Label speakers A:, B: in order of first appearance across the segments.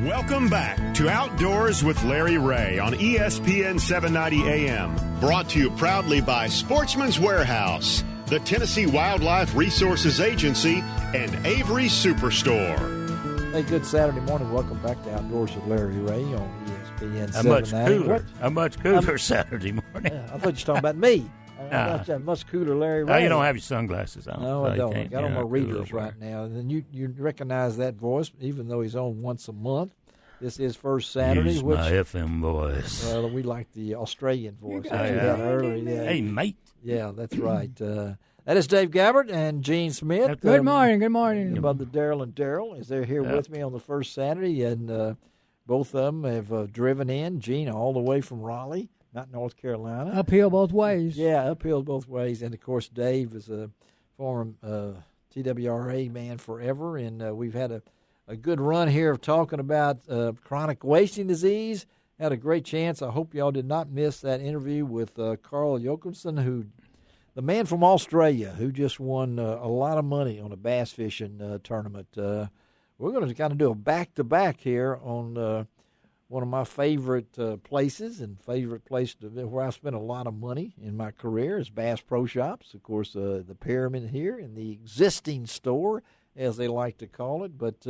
A: Welcome back to Outdoors with Larry Ray on ESPN 790 AM. Brought to you proudly by Sportsman's Warehouse, the Tennessee Wildlife Resources Agency, and Avery Superstore.
B: Hey, good Saturday morning. Welcome back to Outdoors with Larry Ray on ESPN 790.
C: A much cooler Saturday morning.
B: Yeah, I thought you were talking about me. Much cooler Larry Ray.
C: You don't have your sunglasses on.
B: No,
C: so
B: I don't. I got on my readers
C: cooler.
B: right now. And then you recognize that voice, even though he's on once a month. This is first Saturday.
C: Use my FM voice.
B: Well, we like the Australian voice
C: You
B: that you
C: got
B: had earlier. Yeah.
C: Hey, mate.
B: Yeah, that's right. That is Dave Gabbard and Gene Smith.
D: Good morning. Good morning.
B: Brother Daryl and Daryl, as they're here with me on the first Saturday, and both of them have driven in. Gene all the way from Raleigh, not North Carolina.
D: Uphill both ways.
B: Yeah, uphill both ways. And, of course, Dave is a former TWRA man forever, and we've had a good run here of talking about chronic wasting disease. Had a great chance. I hope y'all did not miss that interview with Carl Jochumsen, the man from Australia who just won a lot of money on a bass fishing tournament. We're going to kind of do a back-to-back here on one of my favorite places and favorite place where I spent a lot of money in my career is Bass Pro Shops. Of course, the Pyramid here in the existing store, as they like to call it. But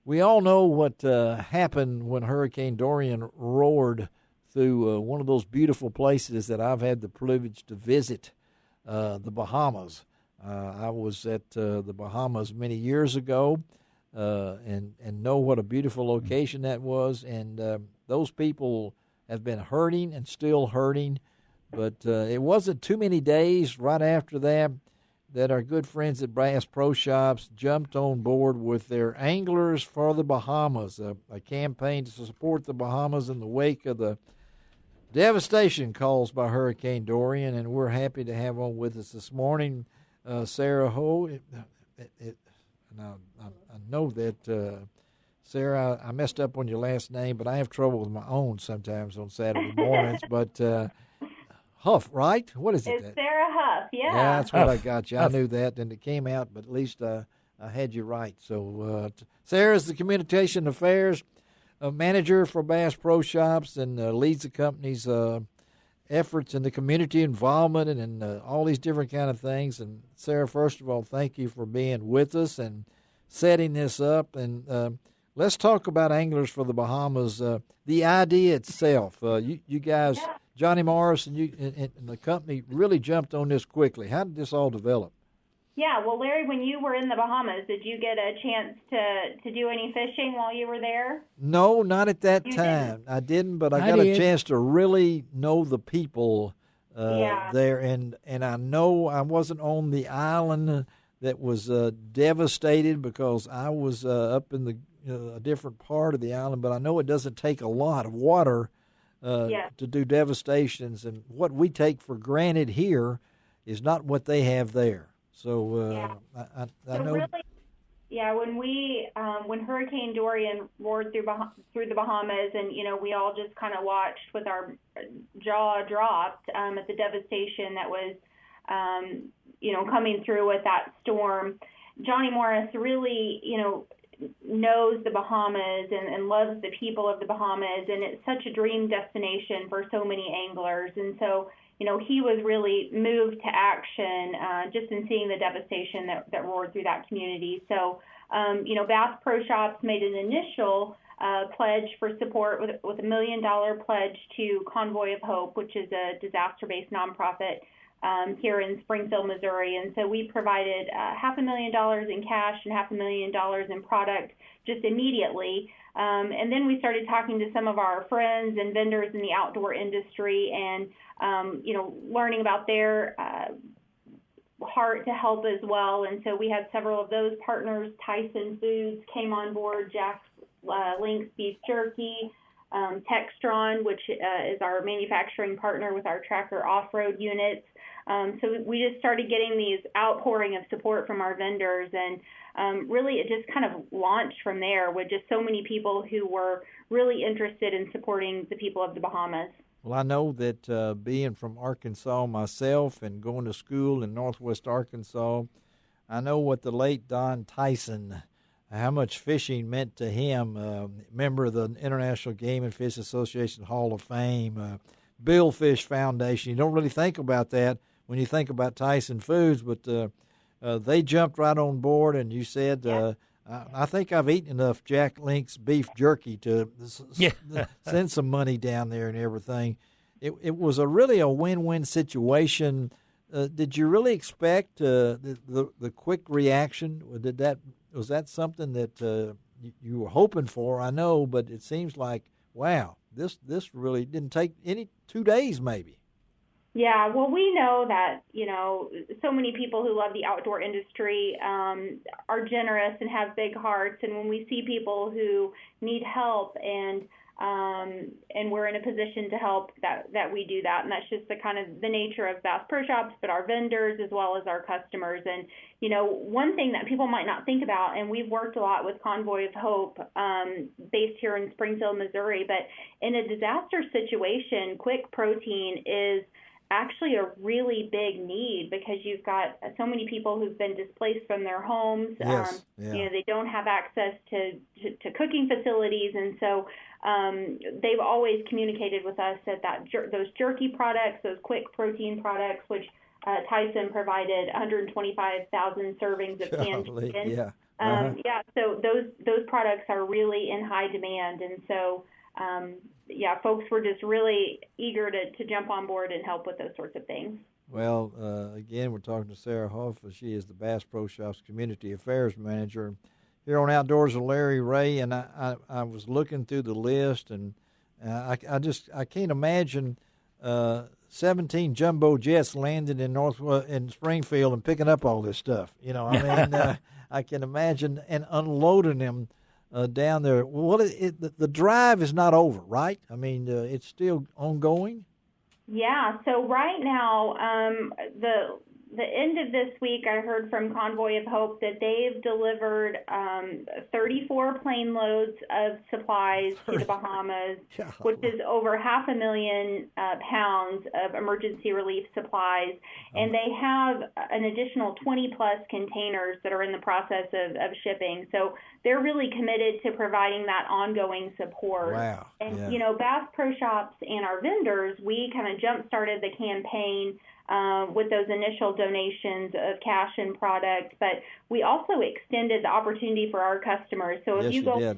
B: we all know what happened when Hurricane Dorian roared through one of those beautiful places that I've had the privilege to visit, the Bahamas. I was at the Bahamas many years ago and know what a beautiful location that was. And those people have been hurting and still hurting. But it wasn't too many days right after that our good friends at Bass Pro Shops jumped on board with their Anglers for the Bahamas, a campaign to support the Bahamas in the wake of the devastation caused by Hurricane Dorian. And we're happy to have on with us this morning Sarah Hough. I know that, Sarah, I messed up on your last name, but I have trouble with my own sometimes on Saturday mornings. But Hough, right? What is it?
E: It's Sarah Hough, yeah.
B: Yeah, that's what I got you. I knew that, and it came out, but at least I had you right. So Sarah's the Communication Affairs Manager for Bass Pro Shops and leads the company's efforts in the community involvement and all these different kind of things. And Sarah, first of all, thank you for being with us and setting this up. And let's talk about Anglers for the Bahamas. The idea itself, you guys... Yeah. Johnny Morris and you and the company really jumped on this quickly. How did this all develop?
E: Yeah, well, Larry, when you were in the Bahamas, did you get a chance to do any fishing while you were there?
B: No, not at that time. I didn't, but I got a chance to really know the people there. And I know I wasn't on the island that was devastated because I was up in a different part of the island, but I know it doesn't take a lot of water to do devastations, and what we take for granted here is not what they have there. So I know. Really,
E: when Hurricane Dorian roared through the Bahamas, and we all just kind of watched with our jaw dropped at the devastation that was coming through with that storm. Johnny Morris really knows the Bahamas and loves the people of the Bahamas, and it's such a dream destination for so many anglers. And so, he was really moved to action just in seeing the devastation that roared through that community. So, Bass Pro Shops made an initial pledge for support with $1 million pledge to Convoy of Hope, which is a disaster-based nonprofit here in Springfield, Missouri. And so we provided $500,000 in cash and $500,000 in product just immediately. And then we started talking to some of our friends and vendors in the outdoor industry and, learning about their heart to help as well. And so we had several of those partners. Tyson Foods came on board, Jack's Lynx Beef Jerky, Textron, which is our manufacturing partner with our Tracker off-road units. So we just started getting these outpouring of support from our vendors, and really it just kind of launched from there with just so many people who were really interested in supporting the people of the Bahamas.
B: Well, I know that being from Arkansas myself and going to school in Northwest Arkansas, I know what the late Don Tyson how much fishing meant to him. Member of the International Game and Fish Association Hall of Fame, Billfish Foundation. You don't really think about that when you think about Tyson Foods, but they jumped right on board, and you said, I think I've eaten enough Jack Link's beef jerky to send some money down there and everything. It was really a win-win situation. Did you really expect the quick reaction? Was that something that you were hoping for? I know, but it seems like, wow, this really didn't take 2 days maybe.
E: Yeah, well, we know that, so many people who love the outdoor industry are generous and have big hearts. And when we see people who need help and we're in a position to help, that we do that. And that's just the kind of the nature of Bass Pro Shops, but our vendors as well as our customers. And, one thing that people might not think about, and we've worked a lot with Convoy of Hope based here in Springfield, Missouri, but in a disaster situation, quick protein is actually a really big need because you've got so many people who've been displaced from their homes.
B: Yes, yeah.
E: They don't have access to cooking facilities, and so they've always communicated with us that those jerky products, those quick protein products, which Tyson provided 125,000 servings of canned chicken.
B: Yeah.
E: So those products are really in high demand, and so folks were just really eager to jump on board and help with those sorts of things.
B: Well, again, we're talking to Sarah Hough. She is the Bass Pro Shops Community Affairs Manager here on Outdoors with Larry Ray, and I was looking through the list, and I can't imagine 17 jumbo jets landing in Springfield and picking up all this stuff. I can imagine and unloading them down there. Well, the drive is not over, right? I mean, it's still ongoing.
E: Yeah. So right now, the end of this week, I heard from Convoy of Hope that they've delivered 34 plane loads of supplies to the Bahamas, which is over 500,000 pounds of emergency relief supplies. And they have an additional 20-plus containers that are in the process of shipping. So they're really committed to providing that ongoing support.
B: Wow.
E: And, Bass Pro Shops and our vendors, we kind of jump-started the campaign with those initial donations of cash and product, but we also extended the opportunity for our customers. So if you go to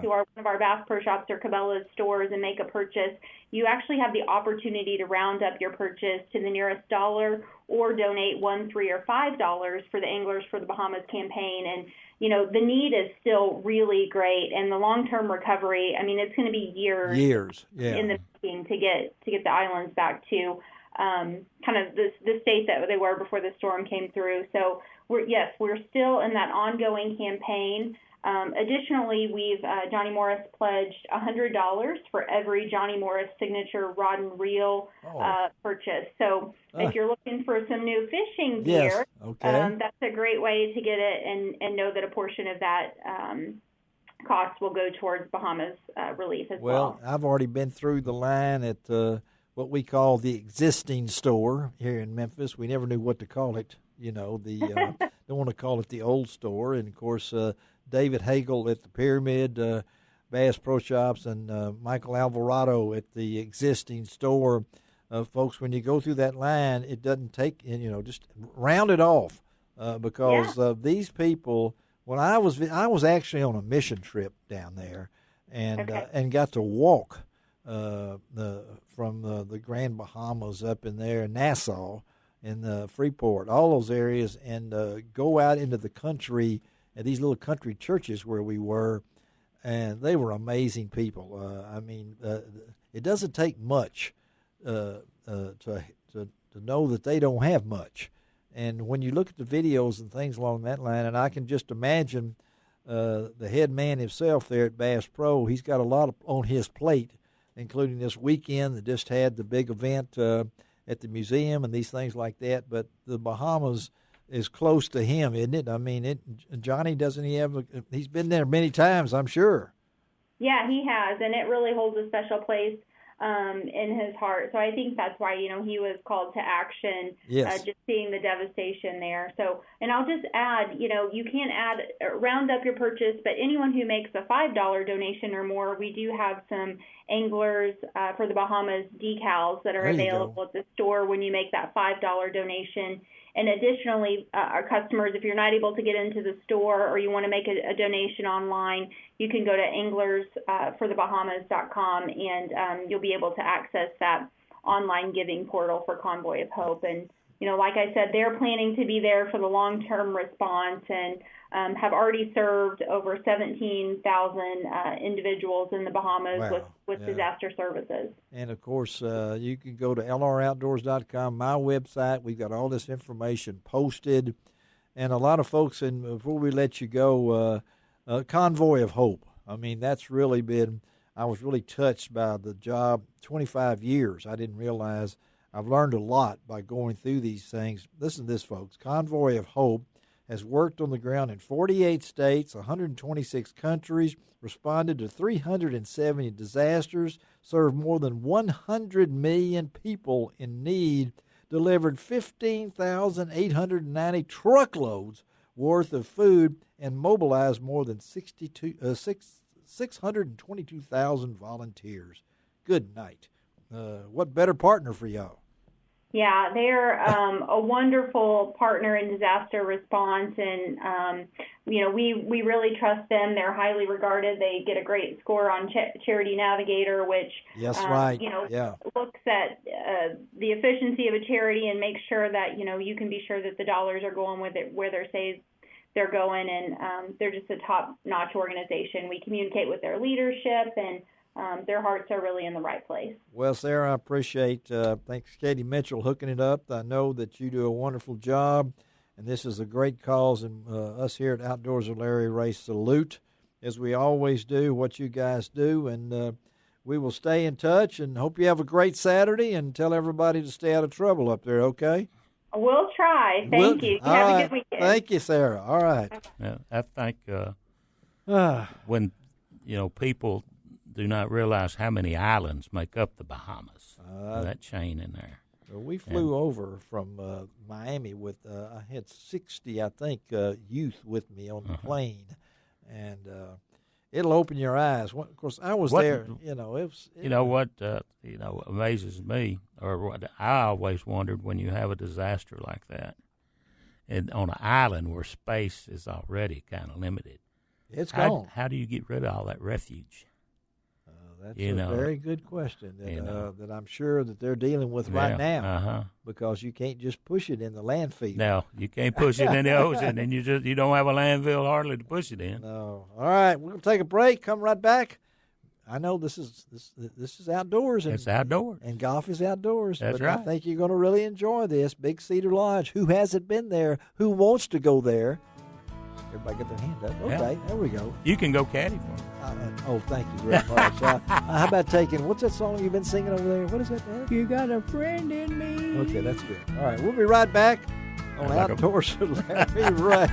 E: one of our Bass Pro Shops or Cabela's stores and make a purchase, you actually have the opportunity to round up your purchase to the nearest dollar or donate $1, $3, or $5 for the Anglers for the Bahamas campaign. And the need is still really great, and the long-term recovery, I mean, it's going to be years in the making to get the islands back to kind of the state that they were before the storm came through. So we're still in that ongoing campaign. Additionally, Johnny Morris pledged $100 for every Johnny Morris signature rod and reel purchase. So if you're looking for some new fishing gear, that's a great way to get it and know that a portion of that cost will go towards Bahamas relief as well.
B: Well, I've already been through the line at what we call the existing store here in Memphis. We never knew what to call it. Don't want to call it the old store. And, of course, David Hagel at the Pyramid, Bass Pro Shops, and Michael Alvarado at the existing store. Folks, when you go through that line, it doesn't take, just round it off because these people, when I was actually on a mission trip down there and got to walk from the Grand Bahamas up in there, Nassau, and Freeport, all those areas, and go out into the country at these little country churches where we were, and they were amazing people. It doesn't take much to know that they don't have much. And when you look at the videos and things along that line, and I can just imagine the head man himself there at Bass Pro, he's got a lot on his plate, including this weekend that just had the big event at the museum and these things like that. But the Bahamas is close to him, isn't it? I mean, Johnny, doesn't he have he's been there many times, I'm sure.
E: Yeah, he has, and it really holds a special place in his heart. So I think that's why, he was called to action,
B: yes.
E: Just seeing the devastation there. So, and I'll just add, you can round up your purchase, but anyone who makes a $5 donation or more, we do have some Anglers for the Bahamas decals that are available at the store when you make that $5 donation. And additionally, our customers, if you're not able to get into the store or you want to make a donation online, you can go to anglersforthebahamas.com and you'll be able to access that online giving portal for Convoy of Hope. And, like I said, they're planning to be there for the long-term response and have already served over 17,000 individuals in the Bahamas with disaster services.
B: And, of course, you can go to lroutdoors.com, my website. We've got all this information posted. And a lot of folks, and before we let you go, Convoy of Hope. I mean, that's really been – I was really touched by the job. 25 years, I didn't realize. I've learned a lot by going through these things. Listen to this, folks. Convoy of Hope has worked on the ground in 48 states, 126 countries, responded to 370 disasters, served more than 100 million people in need, delivered 15,890 truckloads worth of food, and mobilized more than 622,000 volunteers. Good night. What better partner for y'all?
E: Yeah, they're a wonderful partner in disaster response, and we really trust them. They're highly regarded. They get a great score on Charity Navigator, which looks at the efficiency of a charity and makes sure that you can be sure that the dollars are going with it where they're going, and they're just a top-notch organization. We communicate with their leadership, and their hearts are really in the right place.
B: Well, Sarah, I appreciate, thanks Katie Mitchell hooking it up. I know that you do a wonderful job, and this is a great cause, and us here at Outdoors with Larry Ray salute, as we always do, what you guys do, and we will stay in touch, and hope you have a great Saturday, and tell everybody to stay out of trouble up there, okay?
E: We'll try. Thank you. Have a good weekend.
B: Thank you, Sarah. All right.
C: Yeah, I think when, people do not realize how many islands make up the Bahamas, that chain in there.
B: We flew over from Miami with, I had 60, I think, youth with me on the plane, and it'll open your eyes. Of course, I was there,
C: what amazes me, or what I always wondered when you have a disaster like that, and on an island where space is already kind of limited.
B: It's gone.
C: How do you get rid of all that refuge?
B: That's a very good question that I'm sure that they're dealing with right now, because you can't just push it in the landfill.
C: No, you can't push it in the ocean, and you don't have a landfill hardly to push it in.
B: No. All right, we'll take a break. Come right back. I know this is outdoors. And,
C: it's outdoors.
B: And golf is outdoors.
C: That's
B: but
C: right.
B: I think you're going to really enjoy this. Big Cedar Lodge. Who hasn't been there? Who wants to go there? Everybody get their hand up. Okay, there we go.
C: You can go caddy for me.
B: Thank you very much. How about taking, what's that song you've been singing over there? What is that, man?
D: You got a friend in me.
B: Okay, that's good. All right, we'll be right back on Outdoors with Larry Ray.